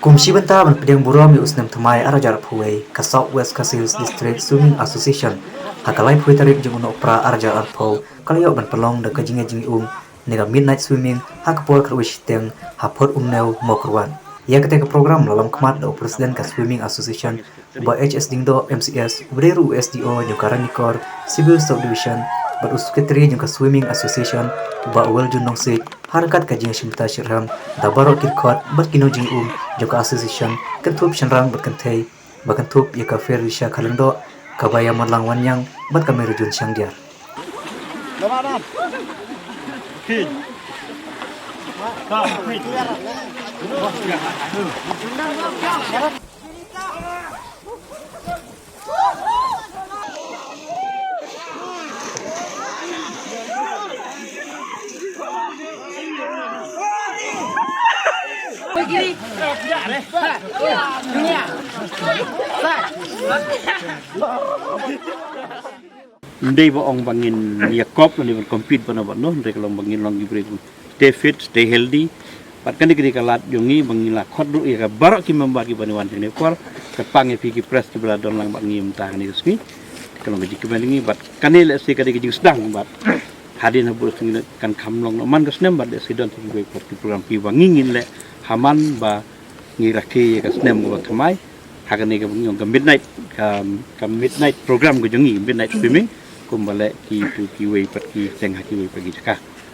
Kumsi benta ban pedang buram yu usnam thamai arajar phuwei ka South West Kasils District Swimming Association hakalai phui tarik jung uno pra arajar arpho kalayo ban pelong da kajinga jing nega midnight swimming hakapol kerwish teng hapot umneu mokrwan ya ketika program lalam kemat da presiden ka Swimming Association ba HS dingdo MCS ubreru SDO nyukaranikor Civil Subdivision ba usketri nyuka Swimming Association ba wel junong sik harakat kajing shimta shirham da baro kirkot bat kino jing joka association kentup shanrang bat kentei ba kentup ya ka fer risha khalendo kabaya madlang wanyang bat kameru jun shangdiar Ndai ba ong bangin yakop ni ban compete bana ban no ndai kalong bangin long gibre stay fit stay healthy pat kan dikri kalat yongi bangin la khod ya ka barak ki memba ki bani wan ne por ka pange pi ki press ki bla don lang bangi mta ni usni kalong ji ki balingi bat kanil se ka dikri sedang bat hadin habur sing kan kamlong no man gasnem bat se don ki por ki program pi bangin le haman ba ngiraki ka snem ba kamai hakani ka bangin ka midnight program ko jongi midnight swimming kumbale ki tu ki wei pat ki seng ha ki wei pagi jaka